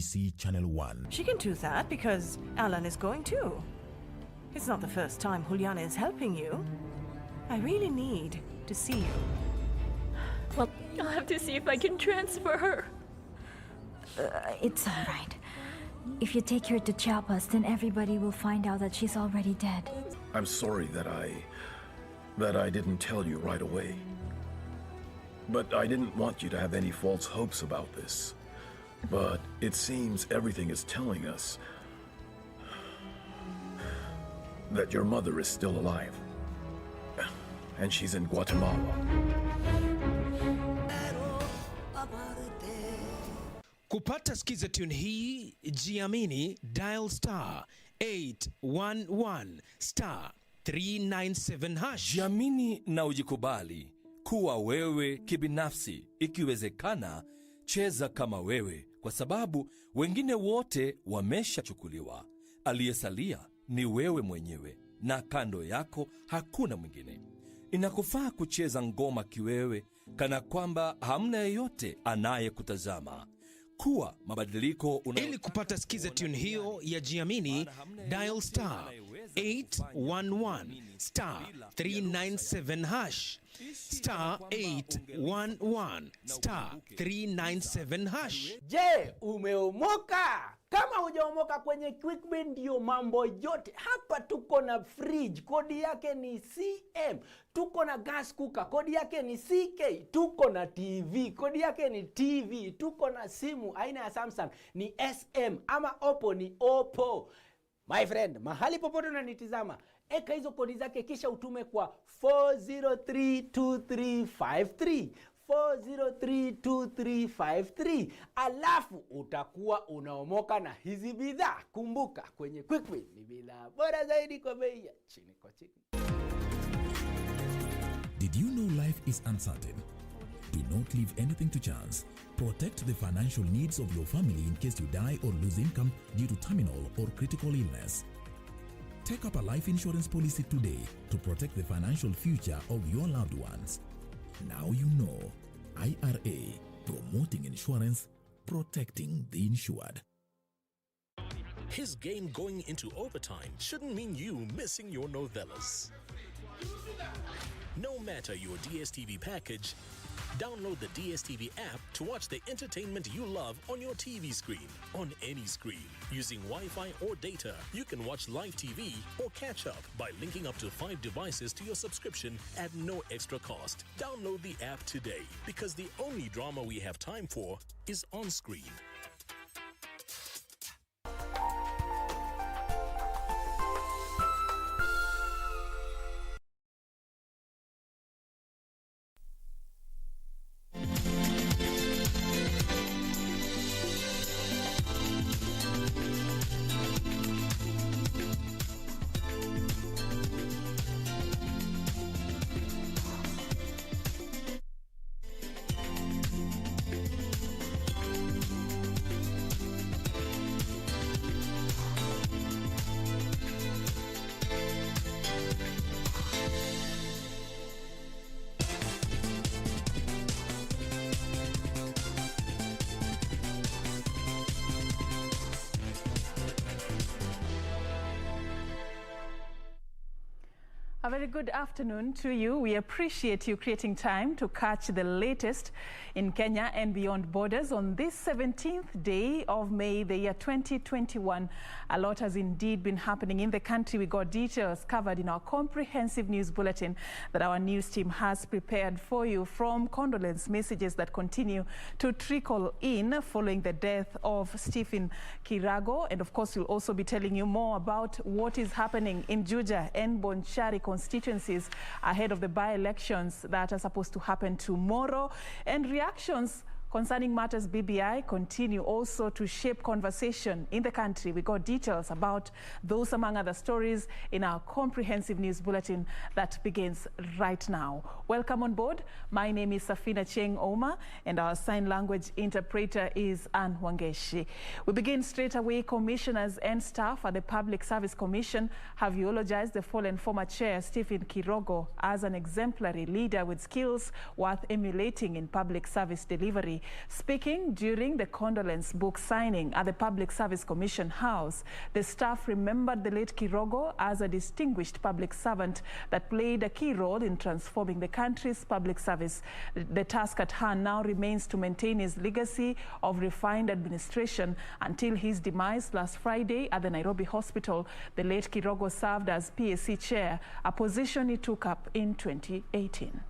KBC Channel 1. She can do that because Alan is going too. It's not the first time Juliana is helping you. I really need to see you. Well, I'll have to see if I can transfer her. It's all right. If you take her to Chiapas, then everybody will find out that she's already dead. I'm sorry that I didn't tell you right away. But I didn't want you to have any false hopes about this. But it seems everything is telling us that your mother is still alive. And she's in Guatemala. Kupata skiza tune hii, jiamini, dial star 811 star 397 hash. Jiamini na ujikubali kuwa wewe kibinafsi. Ikiwezekana, cheza kama wewe, kwa sababu wengine wote wameshachukuliwa. Aliyesalia ni wewe mwenyewe, na kando yako hakuna mwingine. Inakufaa kucheza ngoma kiwewe, kana kwamba hamna yeyote anayekutazama. Kuwa mabadiliko Ili kupata skiza tune hiyo ya jiamini, dial star 811 star 397 hash. Star 811 star 397 hash. Je, umeomoka? Kama hujaomoka kwenye QuickBin ndio mambo yote. Hapa tuko na fridge, kodi yake ni CM. Tuko na gas cooker, kodi yake ni CK. Tuko na TV, kodi yake ni TV. Tuko na simu aina ya Samsung ni SM, ama Oppo ni Oppo. My friend, mahali popote unanitizama, eka hizo kodi zake kisha utume kwa 4032353. 4032353, alafu utakuwa unaomoka na hizi bidhaa. Kumbuka, kwenye QuickBin ni bidhaa bora zaidi kwa bei ya chini kwa chini. Did you know life is uncertain? Do not leave anything to chance. Protect the financial needs of your family in case you die or lose income due to terminal or critical illness. Take up a life insurance policy today to protect the financial future of your loved ones. Now you know. IRA, promoting insurance, protecting the insured. His game going into overtime shouldn't mean you missing your novellas. No matter your DSTV package, download the DSTV app to watch the entertainment you love on your TV screen, on any screen. Using Wi-Fi or data, you can watch live TV or catch up by linking up to 5 devices to your subscription at no extra cost. Download the app today, because the only drama we have time for is on screen. A very good afternoon to you. We appreciate you creating time to catch the latest in Kenya and beyond borders on this 17th day of May, the year 2021. A lot has indeed been happening in the country. We got details covered in our comprehensive news bulletin that our news team has prepared for you, from condolence messages that continue to trickle in following the death of Stephen Kirago. And of course, we'll also be telling you more about what is happening in Juja and Bonchari constituencies ahead of the by-elections that are supposed to happen tomorrow. And reactions concerning matters BBI continue also to shape conversation in the country. We got details about those among other stories in our comprehensive news bulletin that begins right now. Welcome on board. My name is Serfine Achieng Ouma, and our sign language interpreter is Ann Wangeshi. We begin straight away. Commissioners and staff at the Public Service Commission have eulogized the fallen former chair Stephen Kirago as an exemplary leader with skills worth emulating in public service delivery. Speaking during the condolence book signing at the Public Service Commission House, the staff remembered the late Kirogo as a distinguished public servant that played a key role in transforming the country's public service. The task at hand now remains to maintain his legacy of refined administration until his demise last Friday at the Nairobi hospital. The late Kirogo served as PAC chair, a position he took up in 2018.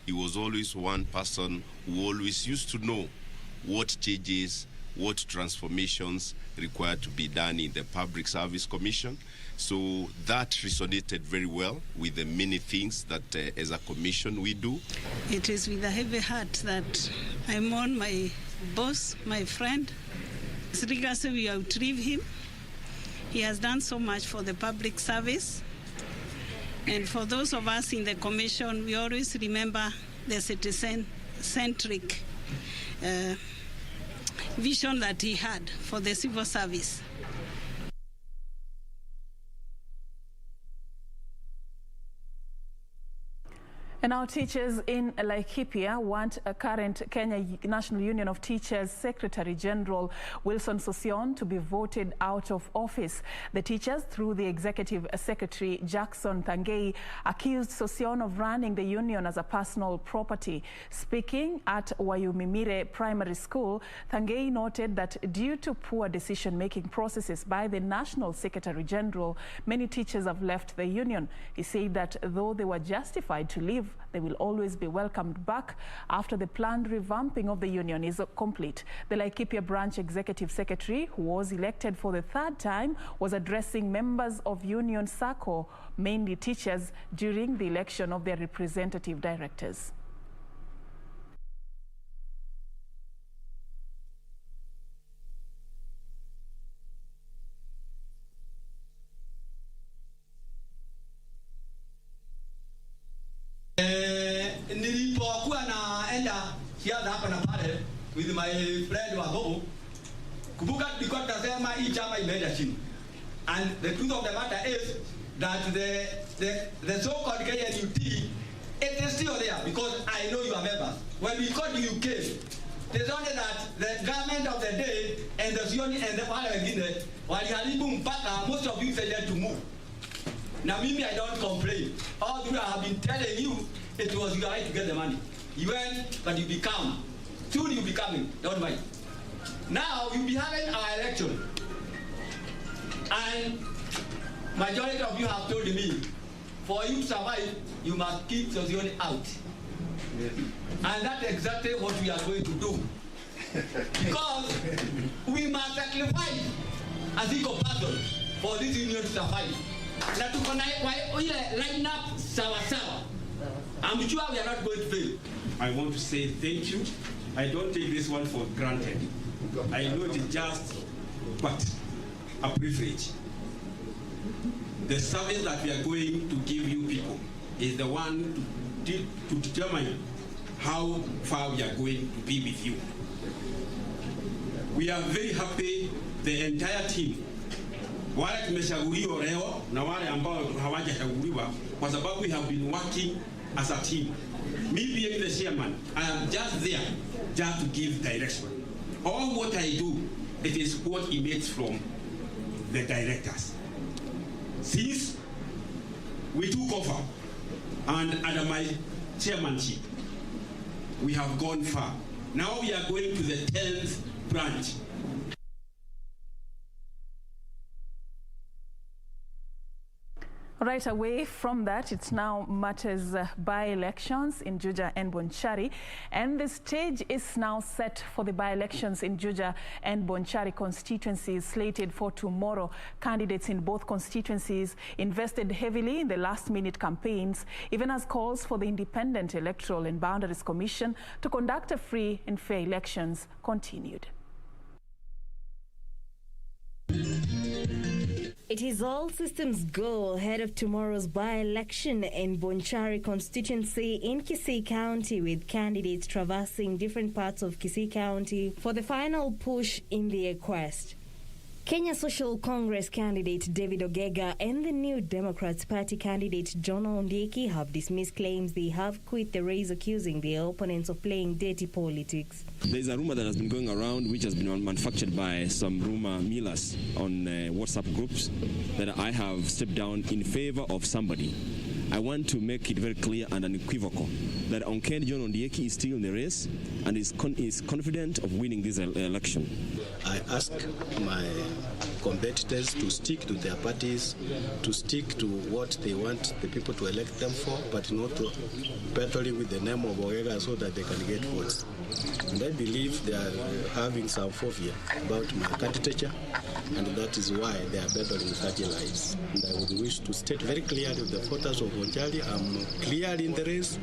He was always one person who always used to know what changes, what transformations required to be done in the Public Service Commission. So that resonated very well with the many things that as a commission we do. It is with a heavy heart that I mourn my boss, my friend. His legacy, we outlive him. He has done so much for the public service. And for those of us in the commission, we always remember the citizen-centric vision that he had for the civil service. And now teachers in Laikipia want a current Kenya National Union of Teachers Secretary General Wilson Sossion to be voted out of office. The teachers, through the Executive Secretary Jackson Thangei, accused Sossion of running the union as a personal property. Speaking at Wayumimire Primary School, Thangei noted that due to poor decision-making processes by the National Secretary General, many teachers have left the union. He said that though they were justified to leave, they will always be welcomed back after the planned revamping of the union is complete. The Laikipia Branch Executive Secretary, who was elected for the third time, was addressing members of Union SACCO, mainly teachers, during the election of their representative directors. Nilipokuwa naenda siasa hapa na pale with my friend Wagogo, kumbuka tulikuwa tunasema hii chama imeenda chini, and the truth of the matter is that the so-called KNUT, it is still there because I know you are members. When we got you came, there's only that the government of the day and the SOSSION and the wale wengine waliharibu mpaka most of you said to move. Now, maybe I don't complain. All through I have been telling you, it was your right to get the money. You went, but you become. Soon you'll be coming, don't mind. Now, you'll be having our election. And majority of you have told me, for you to survive, you must keep SOSSION out. Yes. And that's exactly what we are going to do. Because we must sacrifice as equal person for this union to survive. Na tuko na ile line up sawa sawa. I'm sure we are not going to fail. I want to say thank you. I don't take this one for granted. I know it's just but a privilege. The service that we are going to give you people is the one to determine how far we are going to be with you. We are very happy, the entire team, wale tumeshauriwa leo na wale ambao hawajashauriwa, kwa sababu we have been working as a team. Me being the chairman, I am just there just to give direction. All what I do, it is what emanates from the directors. Since we took over and under my chairmanship, we have gone far. Now we are going to the 10th branch. Right away from that, it's now matters by-elections in Juja and Bonchari, and the stage is now set for the by-elections in Juja and Bonchari constituencies slated for tomorrow. Candidates in both constituencies invested heavily in the last-minute campaigns, even as calls for the Independent Electoral and Boundaries Commission to conduct a free and fair elections continued. It is all systems go ahead of tomorrow's by-election in Bonchari constituency in Kisii County, with candidates traversing different parts of Kisii County for the final push in their quest. Kenya Social Congress candidate David Ogega and the New Democrats Party candidate John Ondieki have dismissed claims they have quit the race, accusing their opponents of playing dirty politics. There is a rumor that has been going around, which has been manufactured by some rumor millers on WhatsApp groups, that I have stepped down in favor of somebody. I want to make it very clear and unequivocal that Onkend John Ondieki is still in the race and is confident of winning this election. I ask my competitors to stick to their parties, to stick to what they want the people to elect them for, but not to battling with the name of Ogega so that they can get votes. And I believe they are having some phobia about my candidature, and that is why they are battling such lies. And I would wish to state very clearly to the voters of Bonchari, I'm clearly in the race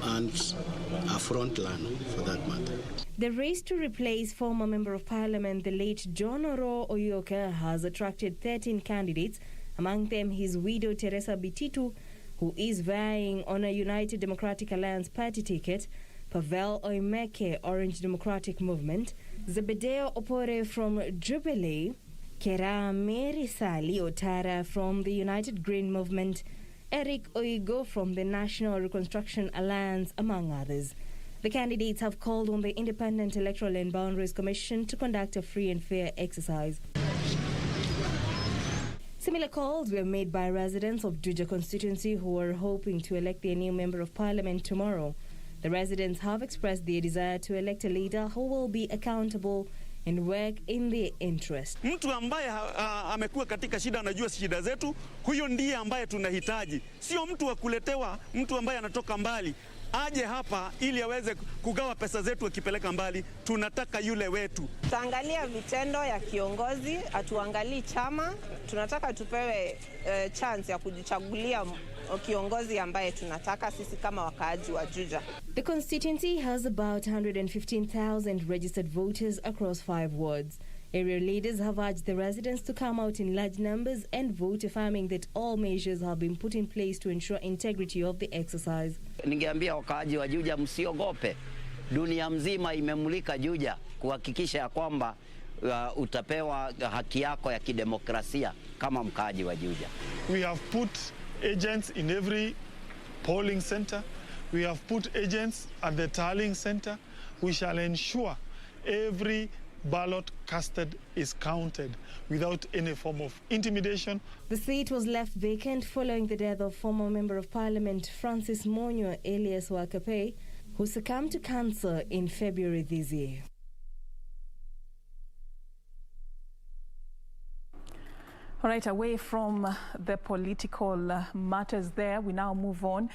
and a frontline for that matter. The race to replace former Member of Parliament, the late John Oro Oyoka, has attracted 13 candidates, among them his widow Teresa Bititu, who is vying on a United Democratic Alliance party ticket, Pavel Oimeke, Orange Democratic Movement, Zebedeo Opore from Jubilee, Kera Mary Sali Otara from the United Green Movement, Eric Oigo from the National Reconstruction Alliance, among others. The candidates have called on the Independent Electoral and Boundaries Commission to conduct a free and fair exercise. Similar calls were made by residents of Juja constituency who are hoping to elect their new Member of Parliament tomorrow. The residents have expressed their desire to elect a leader who will be accountable and work in their interest. Mtu ambaye amekuwa katika shida, anajua shida zetu, huyo ndiye ambaye tunahitaji. Sio mtu wa kuletewa, mtu ambaye anatoka mbali aje hapa ili aweze kugawa pesa zetu akipeleka mbali. Tunataka yule wetu. Tutaangalia vitendo ya kiongozi, atuangalii chama. Tunataka tupewe chance ya kujichagulia kiongozi ambaye tunataka sisi kama wakaaji wa Juja. The constituency has about 115,000 registered voters across 5 wards. Area leaders have urged the residents to come out in large numbers and vote, affirming that all measures have been put in place to ensure integrity of the exercise. Ningeambia wakaaji wa Juja msiogope. Dunia mzima imemulika Juja kuhakikisha ya kwamba utapewa haki yako ya kidemokrasia kama mkaaji wa Juja. We have put agents in every polling center. We have put agents at the tallying center. We shall ensure every ballot casted is counted without any form of intimidation. The seat was left vacant following the death of former Member of Parliament Francis Monyo alias Wakape, who succumbed to cancer in February this year. All right, away from the political matters there, we now move on.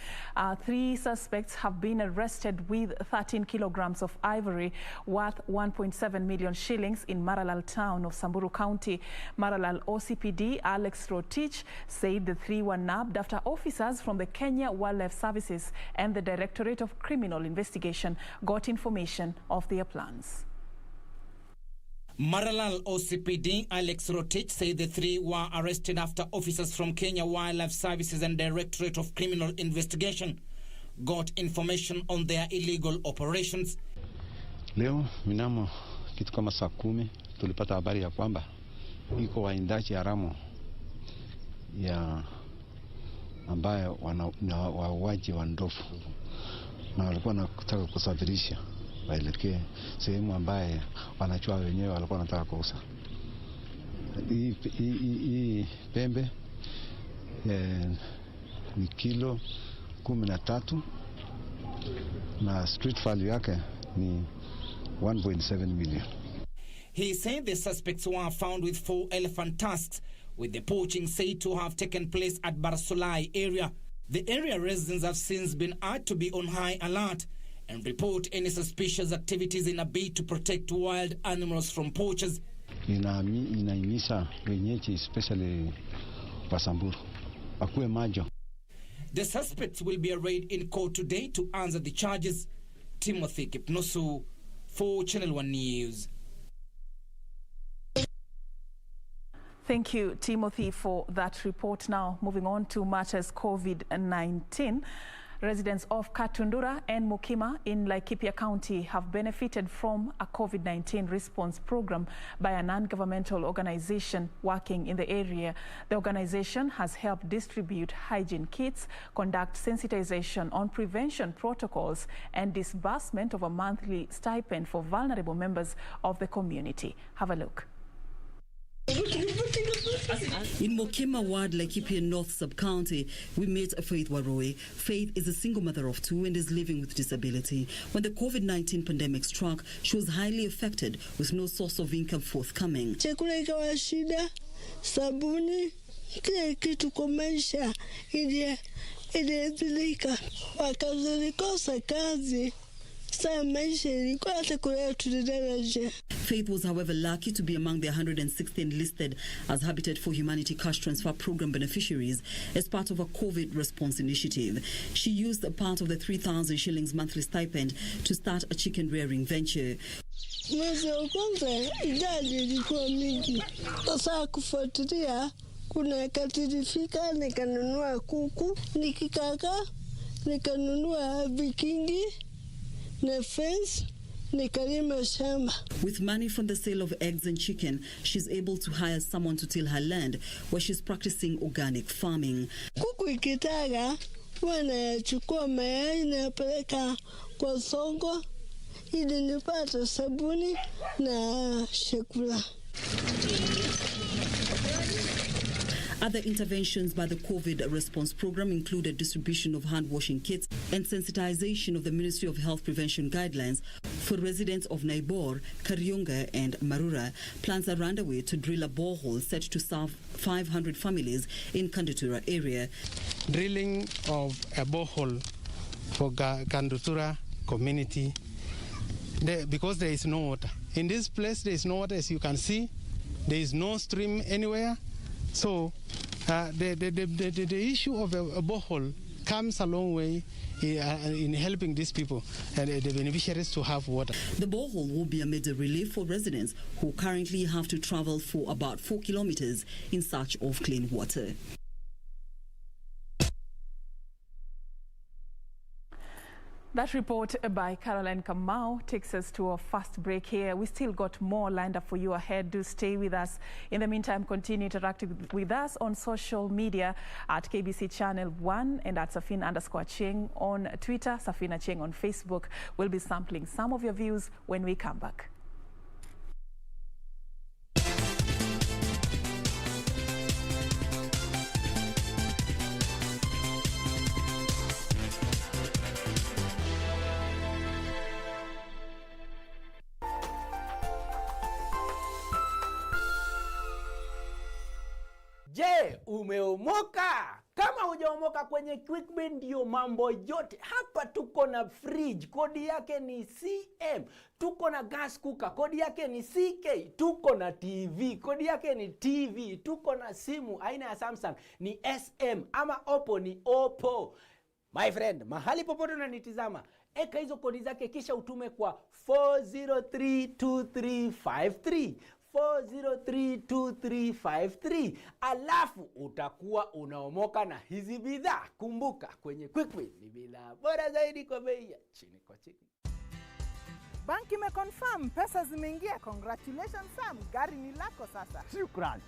3 suspects have been arrested with 13 kilograms of ivory worth 1.7 million shillings in Maralal town of Samburu County. Maralal OCPD Alex Rotich said the 3 were nabbed after officers from the Kenya Wildlife Services and the Directorate of Criminal Investigation got information of their plans. Maralal OCPD Alex Rotich said the 3 were arrested after officers from Kenya Wildlife Services and Directorate of Criminal Investigation got information on their illegal operations. Leo minamo kitu kama saa 10 tulipata habari ya kwamba iko waindaji haramu ya ambayo wauaji wa ndovu na walikuwa wanataka kusafirisha waelekee sehemu ambaye wanachua wenyewe walikuwa wanataka kuuza. Hii pembe ni kilo 13 na street value yake ni 1.7 million. He said the suspects were found with 4 elephant tusks, with the poaching said to have taken place at Barsolai area. The area residents have since been urged to be on high alert and report any suspicious activities in a bid to protect wild animals from poachers. Inaimisa wenyeji, especially Wasamburu, akuwe majo. The suspects will be arraigned in court today to answer the charges. Timothy Kipnosu for Channel 1 News. Thank you, Timothy, for that report. Now, moving on to matters COVID-19. Residents of Katundura and Mukima in Laikipia County have benefited from a COVID-19 response program by a non-governmental organization working in the area. The organization has helped distribute hygiene kits, conduct sensitization on prevention protocols, and disbursement of a monthly stipend for vulnerable members of the community. Have a look. In Mokema Ward, Laikipia North Sub-County, we met Faith Waroe. Faith is a single mother of 2 and is living with disability. When the COVID-19 pandemic struck, she was highly affected with no source of income forthcoming. Chakula ikawa shida, sabuni, kila kitu kwa maisha iliadhirika. Wakazilikosa kazi. Faith was, however, lucky to be among the 160 enlisted as Habitat for Humanity Cash Transfer Program beneficiaries as part of a COVID response initiative. She used a part of the 3,000 shillings monthly stipend to start a chicken rearing venture. Mwezi wa kwanza idadi ilikuwa mingi. Sasa kufuatilia, kuna katilifika nikanunua kuku, nikikaka nikanunua vikingi. With money from the sale of eggs and chicken, she's able to hire someone to till her land, where she's practicing organic farming. Kuku ikitaga, wanachukua mayai na peleka kwa soko ili nipate sabuni na chakula. Other interventions by the COVID response program included distribution of hand-washing kits and sensitization of the Ministry of Health prevention guidelines for residents of Naibor, Karyunga and Marura. Plans are underway to drill a borehole set to serve 500 families in Kandutura area. Drilling of a borehole for Kandutura community because there is no water. In this place there is no water, as you can see. There is no stream anywhere. So the issue of a borehole comes a long way in helping these people and the beneficiaries to have water. The borehole will be a major relief for residents who currently have to travel for about 4 kilometers in search of clean water. That report by Caroline Kamau takes us to our first break here. We still got more lined up for you ahead. Do stay with us. In the meantime, continue interacting with us on social media at KBC Channel 1 and at Serfine_Achieng on Twitter, Serfine Achieng on Facebook. We'll be sampling some of your views when we come back. Je, umeomoka? Kama hujaomoka kwenye QuickBin ndio mambo yote. Hapa tuko na fridge, kodi yake ni CM. Tuko na gas cooker, kodi yake ni CK. Tuko na TV, kodi yake ni TV. Tuko na simu aina ya Samsung ni SM ama Oppo ni Oppo. My friend, mahali popote unanitizama, eka hizo kodi zake kisha utume kwa 4032353. 4032353. Alafu utakuwa unaomoka na hizi bidhaa. Kumbuka kwenye QuickBin ni bidhaa bora zaidi kwa bei ya chini kwa chini. Banki imeconfirm pesa zimeingia. Congratulations Sam, gari ni lako sasa. Shukrani.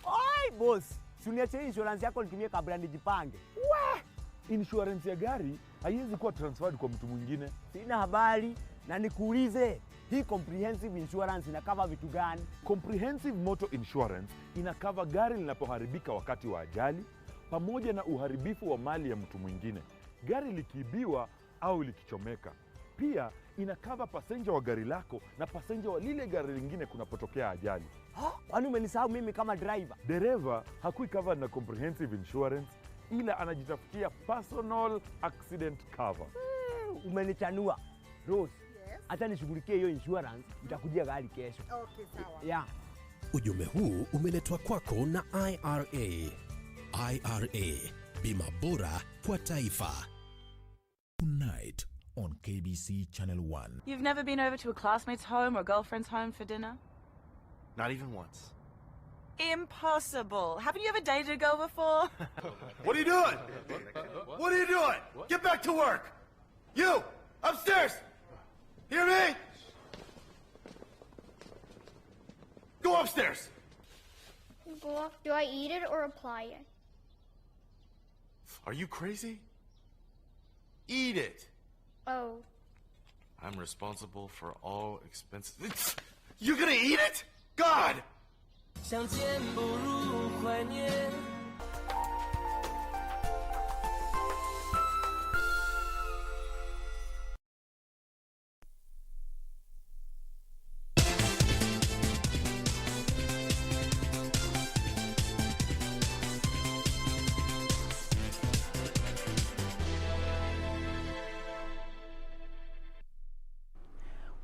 Oi boss, suniache insurance yako nitumie kabla nijipange. Wah! Insurance ya gari haiwezi kuwa transferred kwa mtu mwingine. Sina habari na nikuulize. Hii comprehensive insurance inakava vitu gani? Comprehensive motor insurance inakava gari linapoharibika wakati wa ajali pamoja na uharibifu wa mali ya mtu mwingine, gari likiibiwa au likichomeka. Pia inakava passenger wa gari lako na passenger wa lile gari lingine kunapotokea ajali. Kwani umenisahau mimi kama driver? Dereva hakui covered na comprehensive insurance ila anajitafutia personal accident cover. Umenichanua. Rose, hata nishughulikie hiyo insurance, nitakujia gari kesho. Okay, sawa. Yeah. Ujumbe huu umeletwa kwako na IRA. IRA, bima bora kwa taifa. Tonight on KBC Channel 1. You've never been over to a classmate's home or a girlfriend's home for dinner? Not even once. Impossible. Haven't you ever dated a girl before? What are you doing? What are you doing? Get back to work. You, upstairs. Hear me? Go upstairs. Do I eat it or apply it? Are you crazy? Eat it. Oh. I'm responsible for all expenses. You're gonna eat it? God!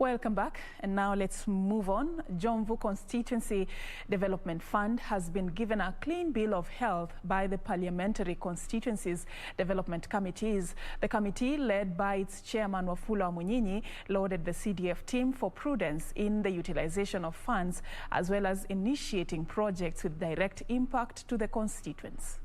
Welcome back, and now let's move on. Jomvu Constituency Development Fund has been given a clean bill of health by the Parliamentary Constituencies Development Committees. The committee, led by its chairman Wafula Munyinyi, lauded the CDF team for prudence in the utilization of funds, as well as initiating projects with direct impact to the constituents.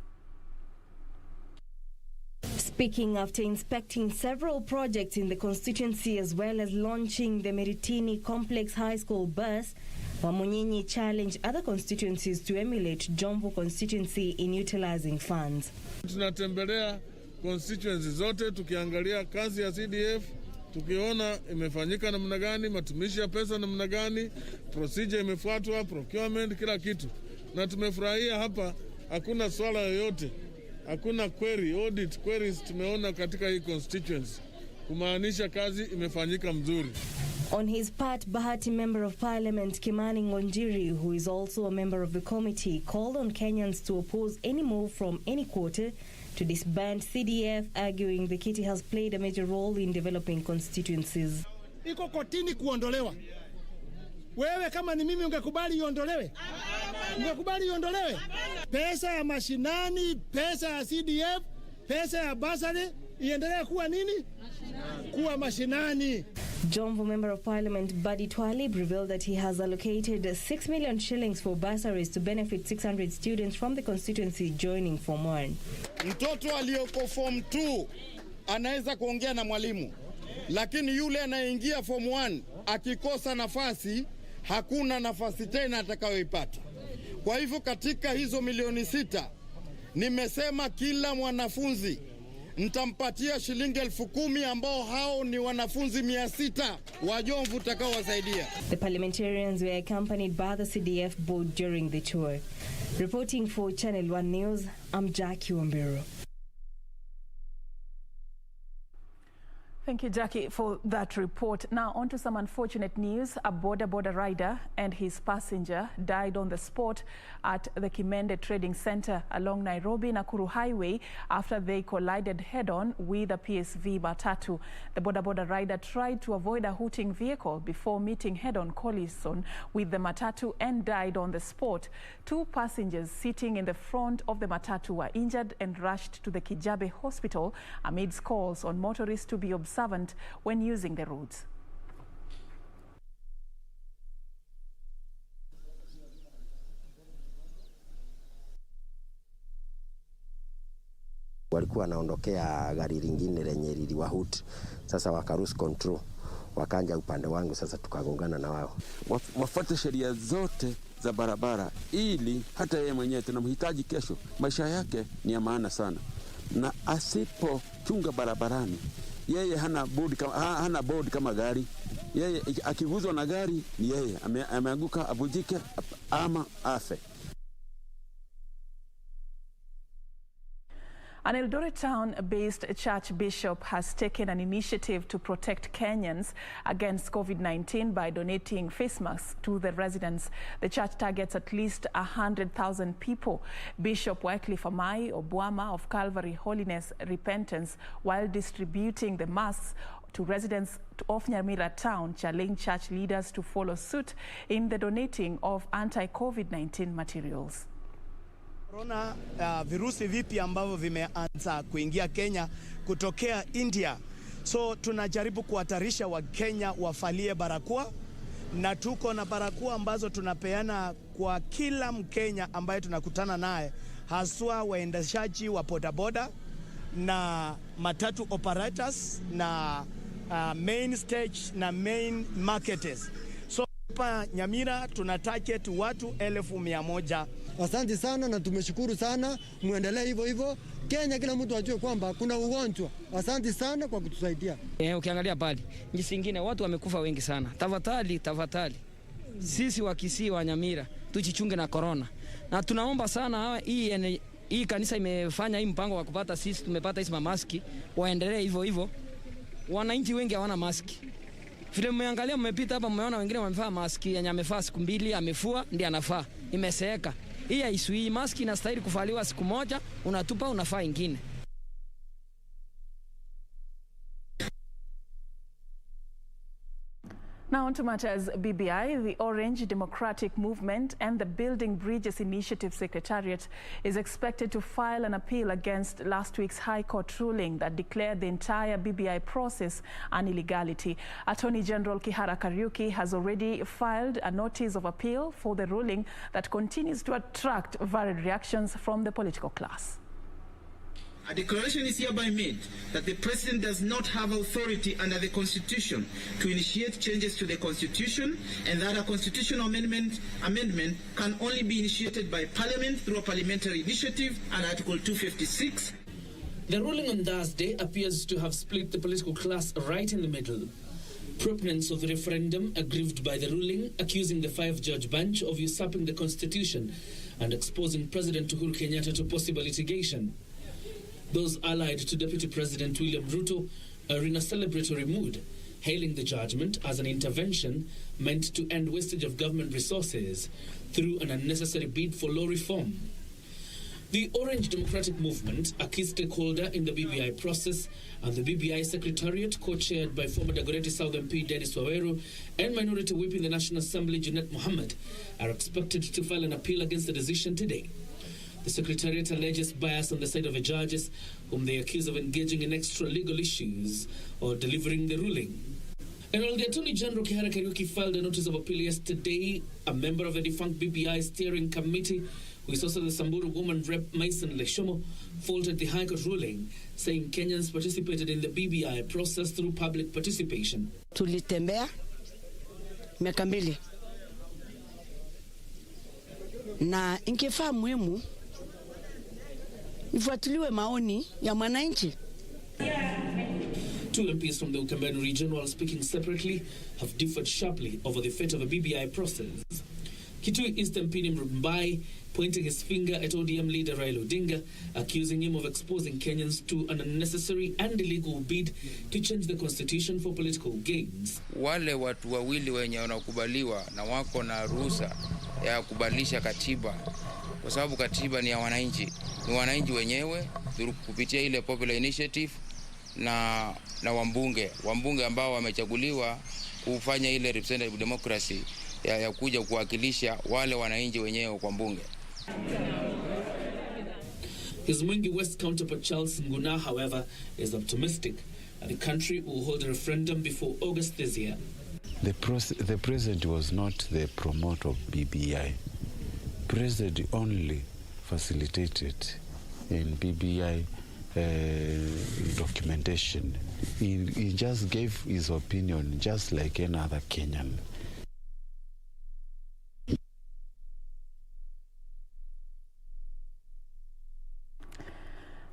Speaking after inspecting several projects in the constituency as well as launching the Meritini Complex High School bus, Wamunyinyi challenged other constituencies to emulate Jomvu constituency in utilizing funds. Tunatembelea constituency zote tukiangalia kazi ya CDF, tukiona imefanyika namna gani, matumishi ya pesa namna gani, procedure imefuatwa, procurement, kila kitu. Na tumefurahia hapa, hakuna swala yoyote. Hakuna query, audit queries tumeona katika hii constituency, kumaanisha kazi imefanyika mzuri. On his part, Bahati Member of Parliament Kimani Ngonjiri, who is also a member of the committee, called on Kenyans to oppose any move from any quarter to disband CDF, arguing the KITUI has played a major role in developing constituencies. Iko kotini kuondolewa. Wewe kama ni mimi ungekubali iondolewe? Ungekubali iondolewe? Pesa ya mashinani, pesa ya CDF, pesa ya basari iendelee kuwa nini? Kuwa mashinani. Jomvu Member of Parliament Badi Twalib revealed that he has allocated 6 million shillings for bursaries to benefit 600 students from the constituency joining Form 1. Mtoto aliyoko Form 2 anaweza kuongea na mwalimu, lakini yule anayeingia Form 1 akikosa nafasi, hakuna nafasi tena atakayoipata. Kwa hivyo katika hizo milioni 6 nimesema kila mwanafunzi nitampatia shilingi 10,000 ambao hao ni wanafunzi 600 wa Jomvu utakaowasaidia. The parliamentarians were accompanied by the CDF board during the tour. Reporting for Channel 1 News, I'm Jackie Wambero. Thank you, Jackie, for that report. Now, on to some unfortunate news. A border rider and his passenger died on the spot at the KIMENDE Trading Center along Nairobi-Nakuru Highway after they collided head-on with a PSV matatu. The border rider tried to avoid a hooting vehicle before meeting head-on collision with the matatu and died on the spot. 2 passengers sitting in the front of the matatu were injured and rushed to the Kijabe Hospital amidst calls on motorists to be observant when using the roads. Walikuwa wanaondokea gari lingine lenye liliwahut, sasa wakarus control, wakanja upande wangu, sasa tukagongana na wao. Wafuate sheria zote za barabara ili hata yeye mwenyewe tunamhitaji kesho. Maisha yake ni ya maana sana, na asipochunga barabarani yeye hana bodi kama gari. Yeye akiguzwa na gari ni yeye ameanguka, avujike ama afe. An Eldoret town-based church bishop has taken an initiative to protect Kenyans against COVID-19 by donating face masks to the residents. The church targets at least 100,000 people. Bishop Wycliffe Amai Obwama of Calvary Holiness Repentance, while distributing the masks to residents of Nyamira town, challenged church leaders to follow suit in the donating of anti-COVID-19 materials. Corona virusi vipi ambavyo vimeanza kuingia Kenya kutokea India. So tunajaribu kuhatarisha wa Kenya wafalie barakoa na tuko na barakoa ambazo tunapeana kwa kila Mkenya ambaye tunakutana naye, haswa waendeshaji wa bodaboda na matatu operators na main stage na main marketers. So hapa Nyamira tuna target watu 1,100. Asante sana na tumeshukuru sana, muendelee hivyo hivyo. Kenya kila mtu ajue kwamba kuna ugonjwa. Asante sana kwa kutusaidia. Ukiangalia pale nchi zingine watu wamekufa wengi sana. Tafadhali sisi wa Kisii wa Nyamira tujichunge na corona. Na tunaomba sana hii kanisa imefanya hii mpango wa kupata, sisi tumepata hizi mamaski, waendelee hivyo hivyo. Wananchi wengi hawana maski. Vile mmeangalia mmepita hapa mmeona wengine wamevaa maski, yenye amevaa siku 2 amefua ndiye anafaa. Imeseeka. Hii haisui, maski inastahili kuvaliwa siku moja, unatupa unafaa ingine. Now on to matters BBI. The Orange Democratic Movement and the Building Bridges Initiative Secretariat is expected to file an appeal against last week's High Court ruling that declared the entire BBI process an illegality. Attorney General Kihara Kariuki has already filed a notice of appeal for the ruling that continues to attract varied reactions from the political class. A declaration is hereby made that the President does not have authority under the Constitution to initiate changes to the Constitution, and that a constitutional amendment can only be initiated by Parliament through a parliamentary initiative and Article 256. The ruling on Thursday appears to have split the political class right in the middle. Proponents of the referendum aggrieved by the ruling, accusing the 5-judge bench of usurping the Constitution and exposing President Uhuru Kenyatta to possible litigation. Those allied to Deputy President William Ruto are in a celebratory mood, hailing the judgment as an intervention meant to end wastage of government resources through an unnecessary bid for law reform. The Orange Democratic Movement, a key stakeholder in the BBI process, and the BBI Secretariat, co-chaired by former Dagoretti South MP Dennis Waweru and Minority Whip in the National Assembly Junet Mohammed, are expected to file an appeal against the decision today. The Secretariat alleges bias on the side of the judges, whom they accuse of engaging in extra legal issues or delivering the ruling. And while the Attorney General Kihara Kariuki filed a notice of appeal yesterday, a member of the defunct BBI steering committee, who is also the Samburu woman rep Mason Leshomo, faulted the High Court ruling, saying Kenyans participated in the BBI process through public participation. Tulitembea miaka 2 na ingefaa muhimu ifuatiliwe maoni ya mwananchi. 2 MPs from the Ukambani region, while speaking separately, have differed sharply over the fate of a BBI process. Kitui East MP Mbai pointing his finger at ODM leader Raila Odinga, accusing him of exposing Kenyans to an unnecessary and illegal bid to change the constitution for political gains. Wale watu wawili wenye wanakubaliwa na wako na ruhusa ya kubadilisha katiba, kwa sababu katiba ni ya wananchi, ni wananchi wenyewe kupitia ile popular initiative na wambunge ambao wamechaguliwa kufanya ile representative democracy ya kuja kuwakilisha wale wananchi wenyewe kwa mbunge. His Mwingi West counterpart Charles Nguna, however, is optimistic that the country will hold a referendum before August this year. The president was not the promoter of BBI. President only facilitated in BBI documentation. He just gave his opinion just like any other Kenyan.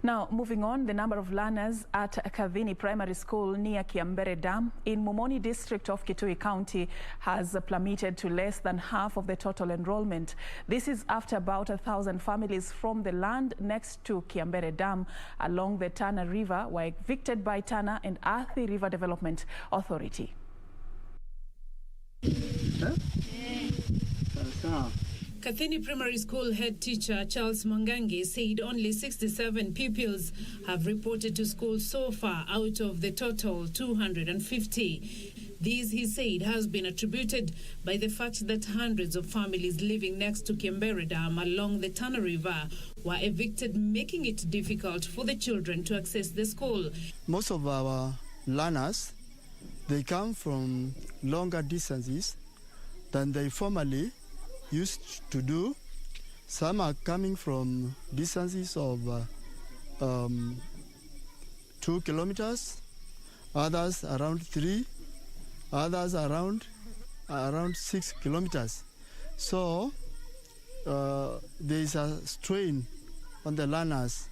Now, moving on, the number of learners at Kavini Primary School near Kiambere Dam in Mumoni district of Kitui County has plummeted to less than half of the total enrollment. This is after about 1,000 families from the land next to Kiambere Dam along the Tana River were evicted by Tana and Athi River Development Authority. Kathini Primary School head teacher Charles Mwangangi said only 67 pupils have reported to school so far out of the total 250. This, he said, has been attributed by the fact that hundreds of families living next to Kiambere Dam along the Tana River were evicted, making it difficult for the children to access the school. Most of our learners, they come from longer distances than they formerly used to do. Some are coming from distances of 2 kilometers, others around 3, others around 6 kilometers. So there is a strain on the learners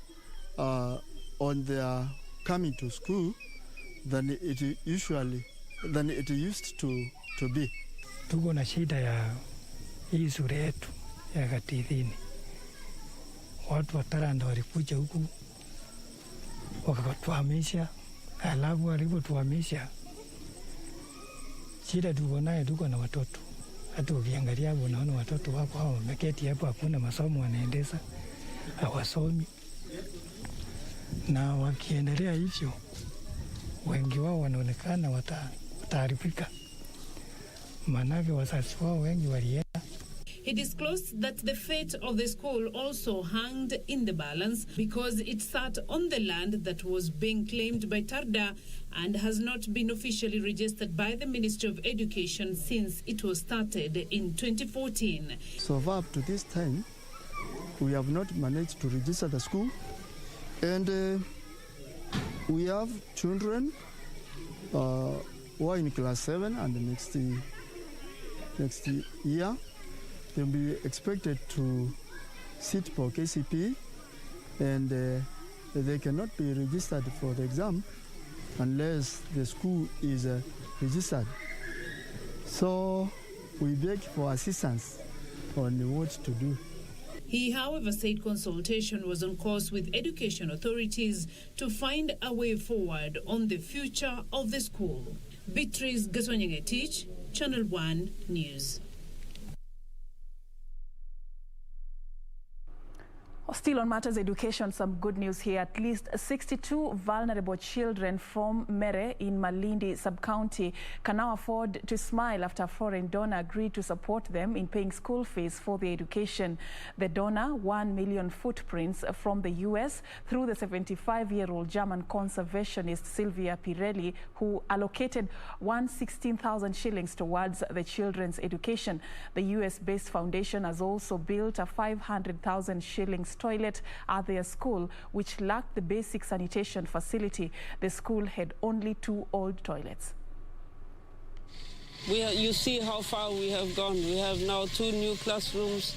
on their coming to school than it used to be. Tuko na shida ya hii shule yetu ya Katithini. Watu wa Taranda walikuja huku wakatuhamisha, alafu walipotuhamisha, shida tuko nayo, tuko na watoto. Hata ukiangalia hapo unaona watoto wako hao wameketi hapo, hakuna masomo wanaendesha, hawasomi. Na wakiendelea hivyo, wengi wao wanaonekana wataharibika. Manake wazazi wao wengi walienda. He disclosed that the fate of the school also hung in the balance because it sat on the land that was being claimed by Tarda and has not been officially registered by the Ministry of Education since it was started in 2014. So far up to this time, we have not managed to register the school, and we have children who are in class 7, and next year they'll be expected to sit for KCP, and they cannot be registered for the exam unless the school is registered. So we beg for assistance on what to do. He, however, said consultation was on course with education authorities to find a way forward on the future of the school. Beatrice Gasonyenge-Tich, Channel 1 News. Still on matters education, some good news here. At least 62 vulnerable children from Mere in Malindi sub-county can now afford to smile after a foreign donor agreed to support them in paying school fees for their education. The donor, 1 million footprints from the US through the 75-year-old German conservationist Sylvia Pirelli, who allocated 116,000 shillings towards the children's education. The US-based foundation has also built a 500,000 shillings toilet at their school, which lacked the basic sanitation facility. The school had only 2 old toilets. You see how far we have gone. We have now 2 new classrooms.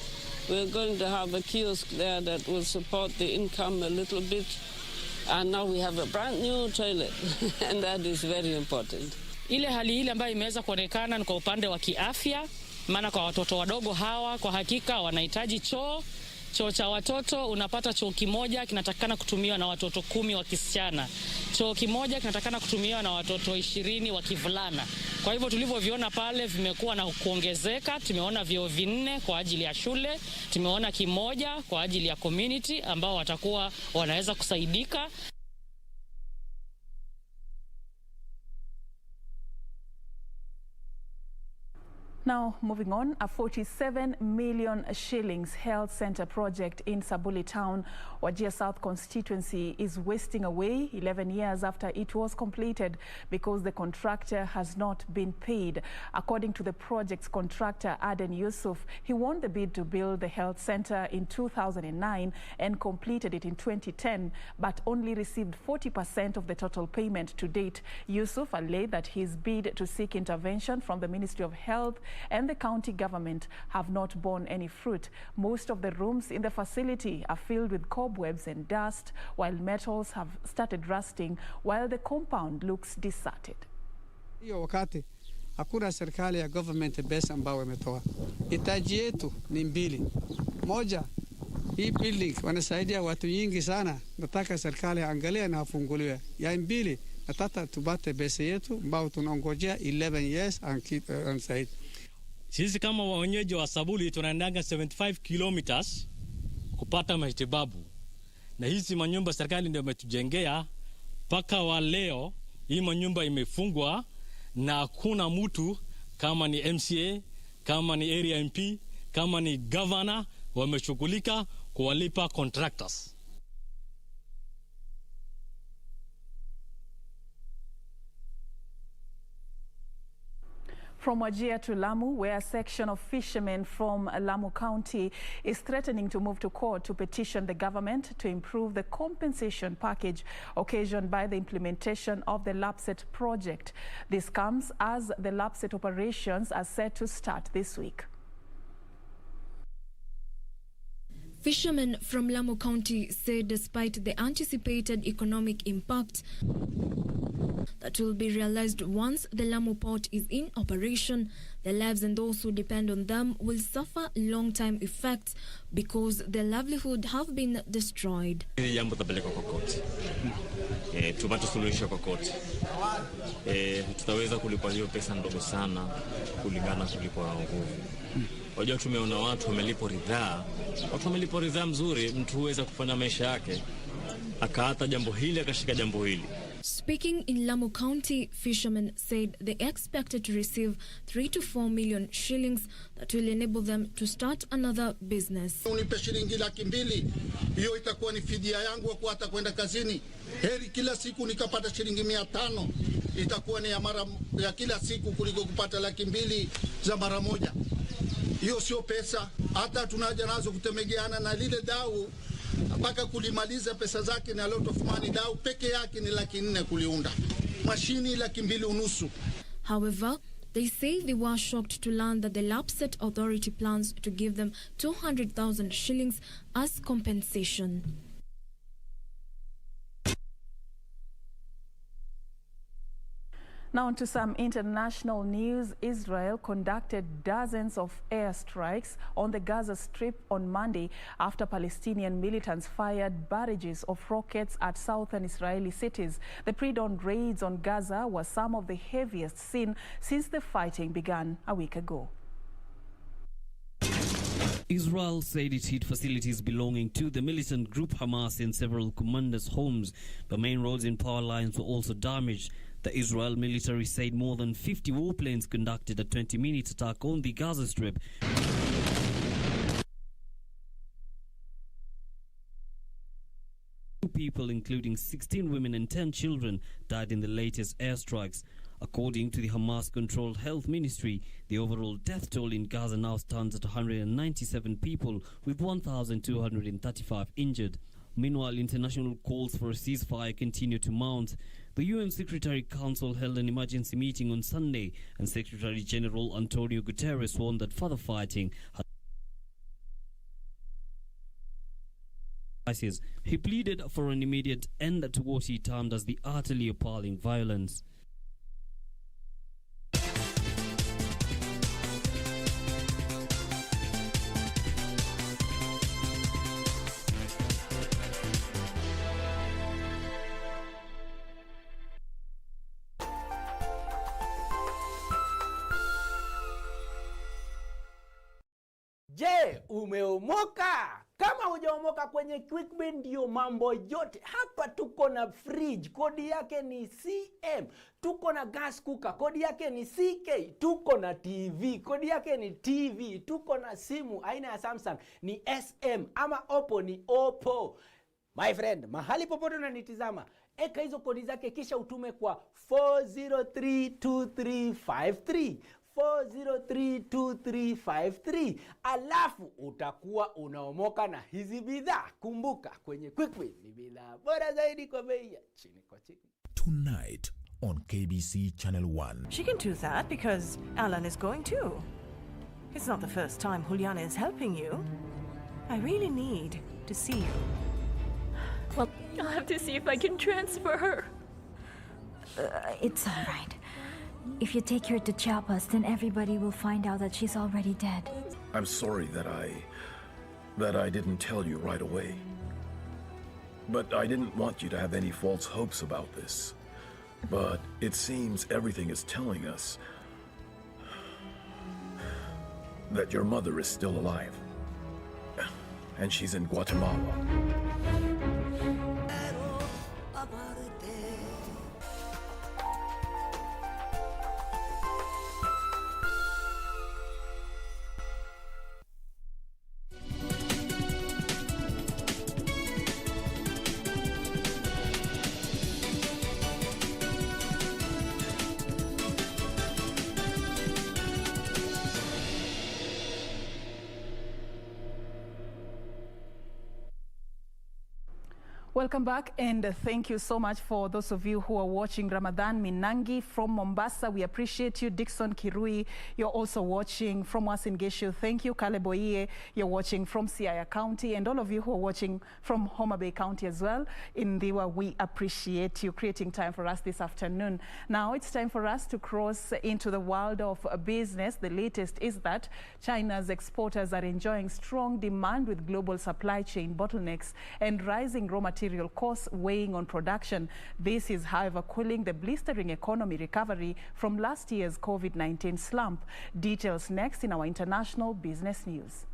We're going to have a kiosk there that will support the income a little bit. And now we have a brand new toilet, and that is very important. Ile hali ile ambayo imeweza kuonekana ni kwa upande wa kiafya, maana kwa watoto wadogo hawa kwa hakika wanahitaji choo. Choo cha watoto unapata choo kimoja kinatakana kutumiwa na watoto 10 wa kisichana. Choo kimoja kinatakana kutumiwa na watoto 20 wa kivulana. Kwa hivyo tulivyoviona pale vimekuwa na kuongezeka. Tumeona vyoo 4 kwa ajili ya shule, tumeona kimoja kwa ajili ya community ambao watakuwa wanaweza kusaidika. Now, moving on, a 47 million shillings health center project in Sabuli town, WAJIR South constituency, is wasting away 11 years after it was completed because the contractor has not been paid. According to the project's contractor, Aden Yusuf, he won the bid to build the health center in 2009 and completed it in 2010, but only received 40% of the total payment to date. Yusuf alleged that his bid to seek intervention from the Ministry of Health and the county government have not borne any fruit. Most of the rooms in the facility are filled with cobwebs and dust, while metals have started rusting, while the compound looks deserted. Hiyo wakati hakuna serikali ya government base ambao wametoa. Hitaji yetu ni 2. Moja, hii building wanasaidia watu nyingi sana. Nataka serikali angalia na afunguliwe. Ya 2, nataka tubate base yetu ambao tunaongojea 11 years and sisi kama wenyeji wa Sabuli tunaendanga 75 kilometers kupata matibabu. Na hizi manyumba serikali ndio imetujengea mpaka wa leo. Hii manyumba imefungwa na hakuna mtu kama ni MCA, kama ni area MP, kama ni governor wameshughulika kuwalipa contractors. From Wajir to Lamu, where a section of fishermen from Lamu County is threatening to move to court to petition the government to improve the compensation package occasioned by the implementation of the LAPSSET project. This comes as the LAPSSET operations are set to start this week. Fishermen from Lamu County say despite the anticipated economic impact that will be realized once the Lamu port is in operation, the lives and those who depend on them will suffer long-time effects because their livelihood have been destroyed. Tupate suluhisho kwa koti. Tutaweza kulipwa hiyo pesa ndogo sana kulingana kulipwa na nguvu. Wajua tumeona watu wamelipwa ridhaa mzuri, mtu huweza kufanya maisha yake akaata jambo hili akashika jambo hili. Speaking in Lamu County, fishermen said they expected to receive 3 to 4 million shillings that will enable them to start another business. Unipe shilingi 200,000, hiyo itakuwa ni fidia yangu wa kuata kwenda kazini. Heri kila siku nikapata shilingi 500, itakuwa ni ya kila siku kuliko kupata 200,000 za mara moja. Hiyo sio pesa, hata tunaja nazo kutegemeana na lile dau mpaka kulimaliza pesa zake na lot of money. Dau peke yake ni 400,000 kuliunda, mashini 250,000. However, they say they were shocked to learn that the LAPSSET authority plans to give them 200,000 shillings as compensation. Now on to some international news. Israel conducted dozens of airstrikes on the Gaza Strip on Monday after Palestinian militants fired barrages of rockets at southern Israeli cities. The pre-dawn raids on Gaza were some of the heaviest seen since the fighting began a week ago. Israel said it hit facilities belonging to the militant group Hamas and several commanders' homes. The main roads and power lines were also damaged. The Israel military said more than 50 warplanes conducted a 20-minute attack on the Gaza Strip. 2 people, including 16 women and 10 children, died in the latest airstrikes. According to the Hamas-controlled health ministry, the overall death toll in Gaza now stands at 197 people, with 1,235 injured. Meanwhile, international calls for a ceasefire continue to mount. The UN Secretary Council held an emergency meeting on Sunday, and Secretary General Antonio Guterres warned that further fighting has. He pleaded for an immediate end to what he termed as the utterly appalling violence. Je, umeomoka? Kama hujaomoka kwenye QuickBin ndio mambo yote. Hapa tuko na fridge, kodi yake ni CM. Tuko na gas cooker, kodi yake ni CK. Tuko na TV, kodi yake ni TV. Tuko na simu aina ya Samsung ni SM, ama Oppo ni Oppo. My friend, mahali popote unanitizama, eka hizo kodi zake kisha utume kwa 4032353. 4032353, alafu utakuwa unaomoka na hizi bidhaa. Kumbuka, kwenye QuickBin ni bidhaa bora zaidi kwa bei ya chini kwa chini. Tonight on KBC Channel 1. She can do that because Alan is going too. It's not the first time Juliana is helping you. I really need to see you. Well, I'll have to see if I can transfer her. It's all right. If you take her to Chiapas, then everybody will find out that she's already dead. I'm sorry that I didn't tell you right away. But I didn't want you to have any false hopes about this. But it seems everything is telling us that your mother is still alive. And she's in Guatemala. Welcome back, and thank you so much for those of you who are watching. Ramadan Minangi from Mombasa, we appreciate you. Dixon Kirui, you're also watching from Uasin Gishu. Thank you. Kaleboye, you're watching from Siaya County, and all of you who are watching from Homa Bay County as well. In Diwa, we appreciate you creating time for us this afternoon. Now it's time for us to cross into the world of business. The latest is that China's exporters are enjoying strong demand with global supply chain bottlenecks and rising raw material costs weighing on production. This is, however, cooling the blistering economy recovery from last year's COVID-19 slump. Details next in our international business news.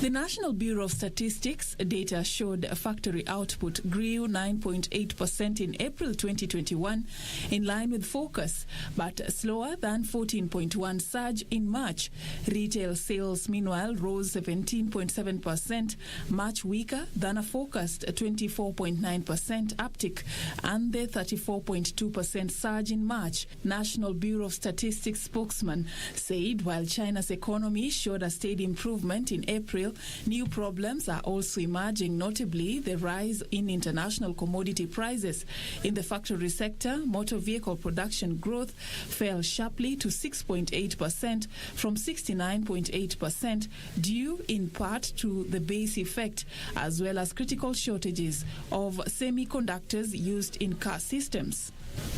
The National Bureau of Statistics data showed factory output grew 9.8% in April 2021, in line with focus, but slower than 14.1% surge in March. Retail sales, meanwhile, rose 17.7%, much weaker than a forecast 24.9% uptick and the 34.2% surge in March. National Bureau of Statistics spokesman said while China's economy showed a steady improvement in April, new problems are also emerging, notably the rise in international commodity prices. In the factory sector, motor vehicle production growth fell sharply to 6.8% from 69.8%, due in part to the base effect as well as critical shortages of semiconductors used in car systems.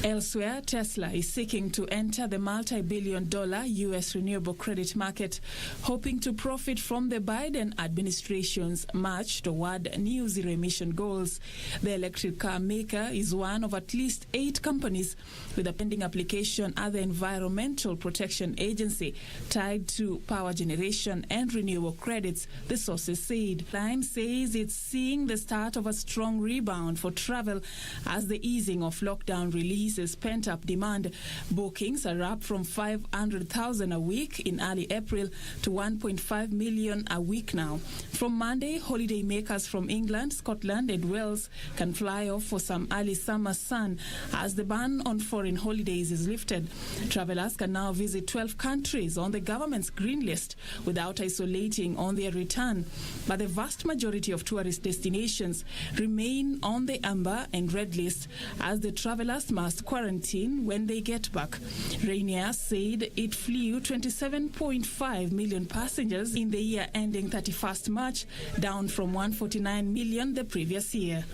Elsewhere, Tesla is seeking to enter the multi-billion-dollar U.S. renewable credit market, hoping to profit from the Biden administration's march toward new zero-emission goals. The electric car maker is one of at least 8 companies with a pending application at the Environmental Protection Agency tied to power generation and renewable credits, the sources said. Line says it's seeing the start of a strong rebound for travel as the easing of lockdown releases pent-up demand. Bookings are up from 500,000 a week in early April to 1.5 million a week now. From Monday, holiday makers from England, Scotland and Wales can fly off for some early summer sun as the ban on foreign holidays is lifted. Travelers can now visit 12 countries on the government's green list without isolating on their return. But the vast majority of tourist destinations remain on the amber and red list as the travelers must quarantine when they get back. Ryanair said it flew 27.5 million passengers in the year ending 31st March, down from 149 million the previous year.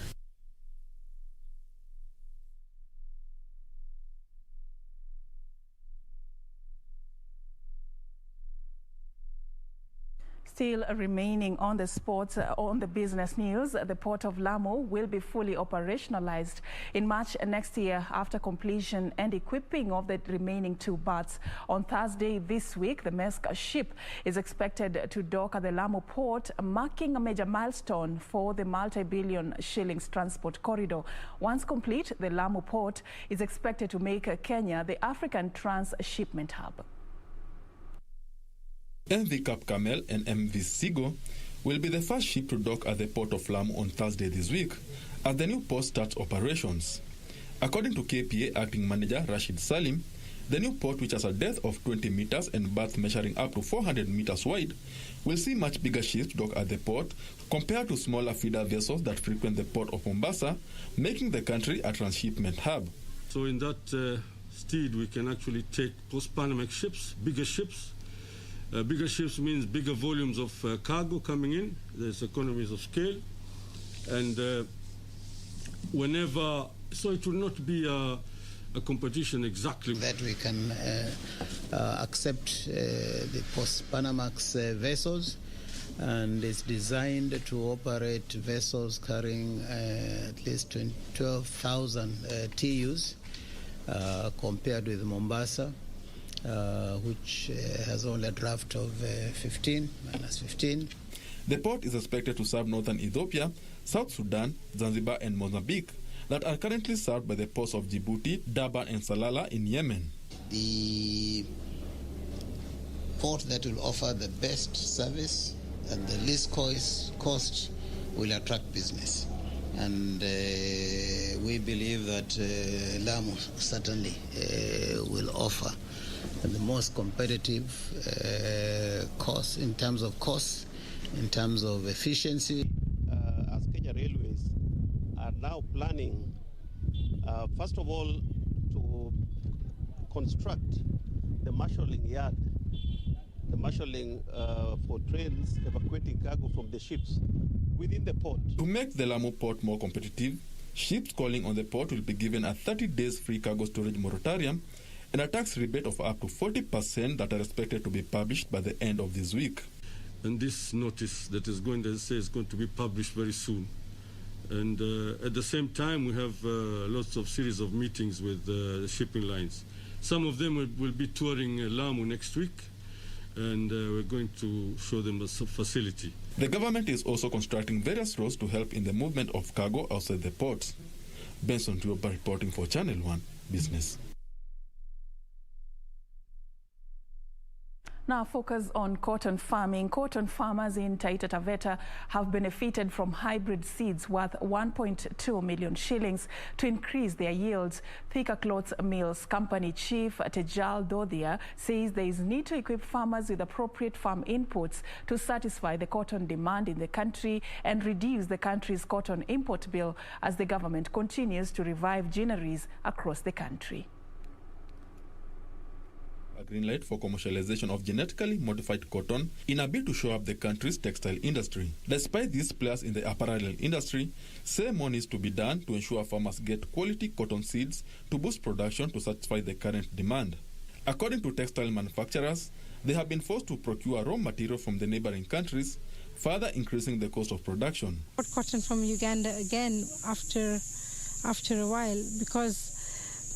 Still remaining on the sports, on the business news, the Port of Lamu will be fully operationalized in March next year after completion and equipping of the remaining 2 berths. On Thursday this week, the Maersk ship is expected to dock at the Lamu port, marking a major milestone for the multi-billion shillings transport corridor. Once complete, the Lamu port is expected to make Kenya the African transshipment hub. MV Cap Camel and MV Sigo will be the first ship to dock at the Port of Lamu on Thursday this week as the new port starts operations. According to KPA Acting Manager Rashid Salim, the new port, which has a depth of 20 meters and berths measuring up to 400 meters wide, will see much bigger ships dock at the port compared to smaller feeder vessels that frequent the port of Mombasa, making the country a transshipment hub. So in that stead, we can actually take post-Panamax ships, bigger ships. Bigger ships means bigger volumes of cargo coming in. There's economies of scale. And so it will not be a competition exactly. That we can accept the post-Panamax vessels, and it's designed to operate vessels carrying at least 12,000 TEUs compared with Mombasa, which has only a draft of 15, minus 15. The port is expected to serve northern Ethiopia, South Sudan, Zanzibar and Mozambique that are currently served by the ports of Djibouti, Durban and Salalah in Yemen. The port that will offer the best service and the least cost will attract business. And we believe that Lamu certainly will offer the most competitive cost in terms of cost, in terms of efficiency. planning, first of all, to construct the marshalling yard, the marshalling for trains evacuating cargo from the ships within the port. To make the Lamu port more competitive, ships calling on the port will be given a 30 days free cargo storage moratorium and a tax rebate of up to 40% that are expected to be published by the end of this week. And this notice that is going to say is going to be published very soon. And at the same time, we have lots of series of meetings with the shipping lines. Some of them will be touring Lamu next week, and we're going to show them the facility. The government is also constructing various roads to help in the movement of cargo outside the ports. Benson Tuoba reporting for Channel 1 Business. Now focus on cotton farming. Cotton farmers in Taita Taveta have benefited from hybrid seeds worth 1.2 million shillings to increase their yields. Thika Cloth Mills Company Chief Tejal Dodhia says there is need to equip farmers with appropriate farm inputs to satisfy the cotton demand in the country and reduce the country's cotton import bill as the government continues to revive ginneries across the country. A green light for commercialization of genetically modified cotton in a bid to show up the country's textile industry. Despite these players in the apparel industry, say more needs to be done to ensure farmers get quality cotton seeds to boost production to satisfy the current demand. According to textile manufacturers, they have been forced to procure raw material from the neighboring countries, further increasing the cost of production. Cotton from Uganda again after a while because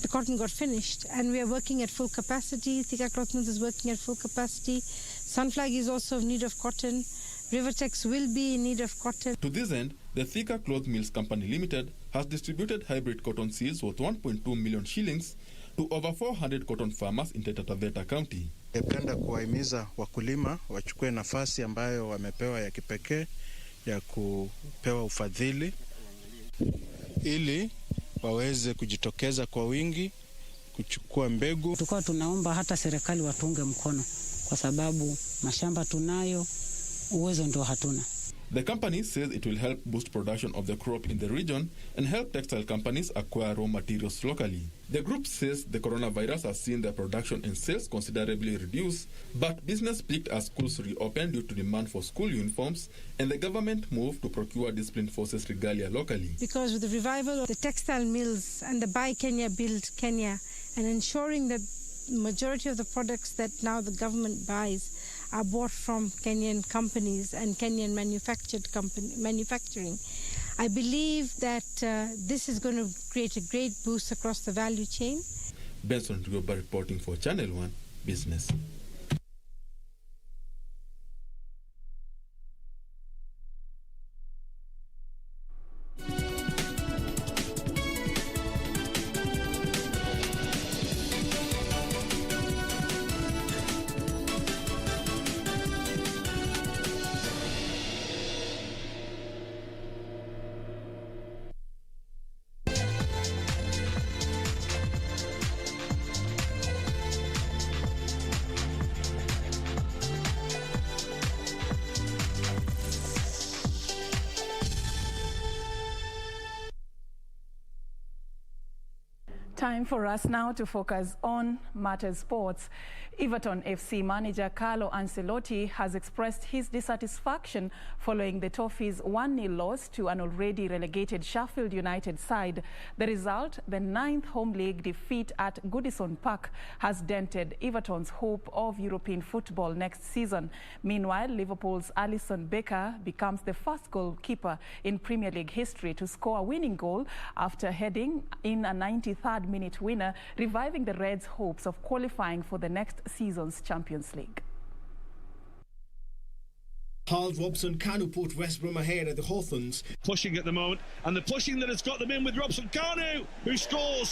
the cotton got finished, and we are working at full capacity. Thika Cloth Mills is working at full capacity. Sunflag is also in need of cotton. Rivertex will be in need of cotton. To this end, the Thika Cloth Mills Company Limited has distributed hybrid cotton seeds worth 1.2 million shillings to over 400 cotton farmers in Taita Taveta County. Napenda kuwahimiza wakulima wachukue nafasi ambayo wamepewa ya kipekee ya kupewa ufadhili ili waweze kujitokeza kwa wingi kuchukua mbegu. Tulikuwa tunaomba hata serikali watunge mkono kwa sababu mashamba tunayo, uwezo ndio hatuna. The company says it will help boost production of the crop in the region and help textile companies acquire raw materials locally. The group says the coronavirus has seen their production and sales considerably reduce, but business peaked as schools reopened due to demand for school uniforms and the government moved to procure disciplined forces regalia locally. Because with the revival of the textile mills and the Buy Kenya, Build Kenya, and ensuring that the majority of the products that now the government buys are bought from Kenyan companies and Kenyan manufacturing. I believe that this is going to create a great boost across the value chain. Benson Tuoba reporting for Channel 1 Business. Time for us now to focus on matters sports. Everton FC manager Carlo Ancelotti has expressed his dissatisfaction following the Toffees' 1-0 loss to an already relegated Sheffield United side. The result, the 9th home league defeat at Goodison Park, has dented Everton's hope of European football next season. Meanwhile, Liverpool's Alisson Becker becomes the first goalkeeper in Premier League history to score a winning goal after heading in a 93rd minute winner, reviving the Reds' hopes of qualifying for the next season's Champions League. Hal Robson-Kanu put West Brom ahead at the Hawthorns. Pushing at the moment, and the pushing that has got them in with Robson-Kanu, who scores.